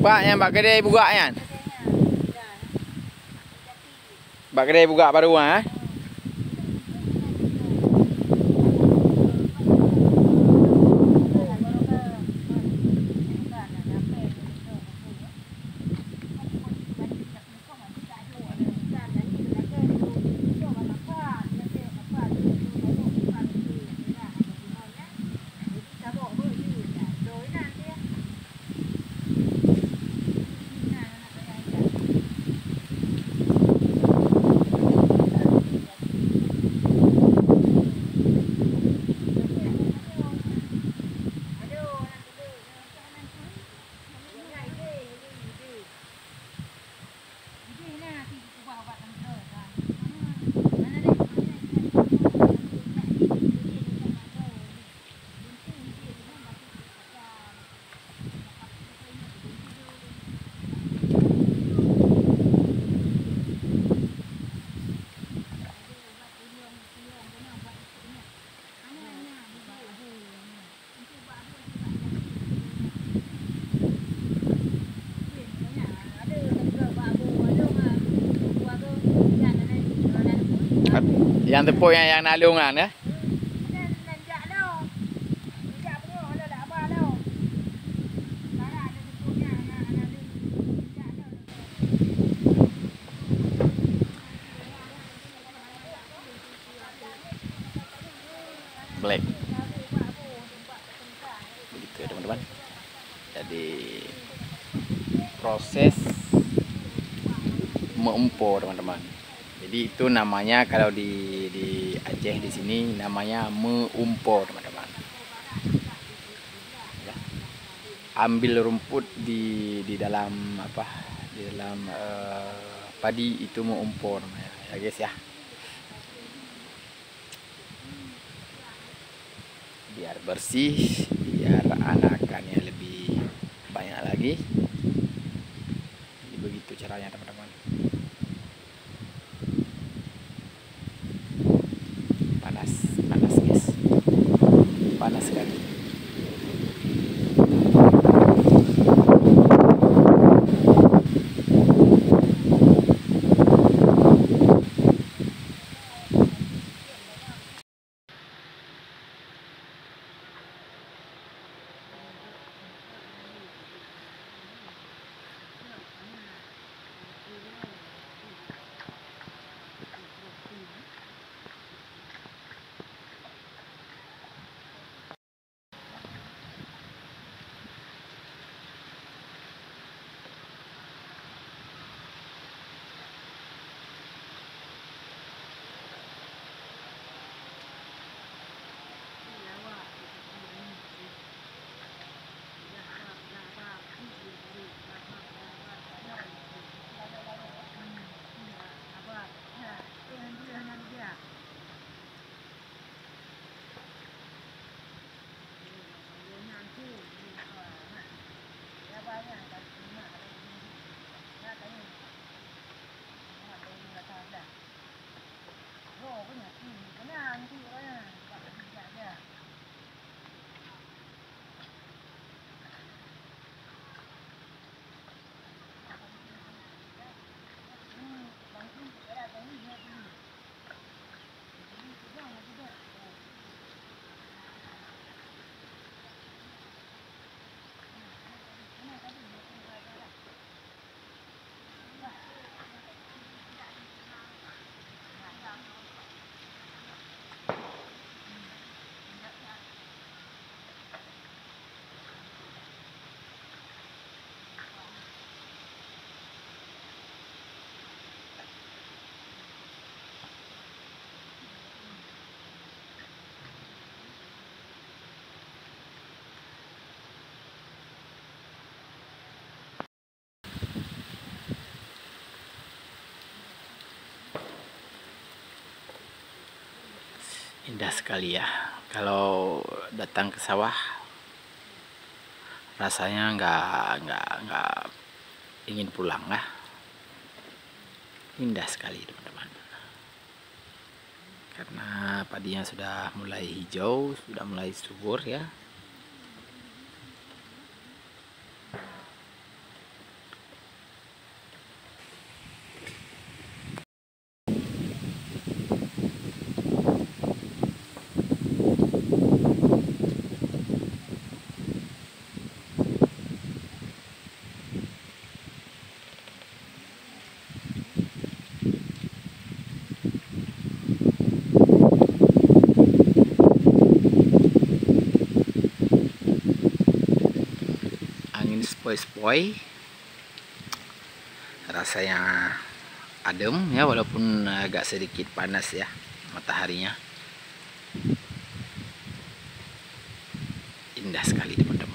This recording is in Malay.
Bak yang bak kedai buka kan? Bak kedai buka baru ah. Yang tepuk yang nalungan ya. Black. Begitu ya teman-teman. Jadi proses mempor teman-teman. Jadi itu namanya kalau di Aceh di sini namanya meumpor teman-teman. Ya. Ambil rumput di dalam apa? Di dalam padi itu meumpor namanya. Ya guys ya. Biar bersih, biar anakannya lebih banyak lagi. Jadi begitu caranya teman-teman. Panas guys, panas sekali. Indah sekali ya. Kalau datang ke sawah rasanya nggak ingin pulang lah. Indah sekali teman-teman. Karena padinya sudah mulai hijau, sudah mulai subur ya. sepoi-sepoi, rasanya adem ya, walaupun agak sedikit panas ya mataharinya. Indah sekali teman-teman.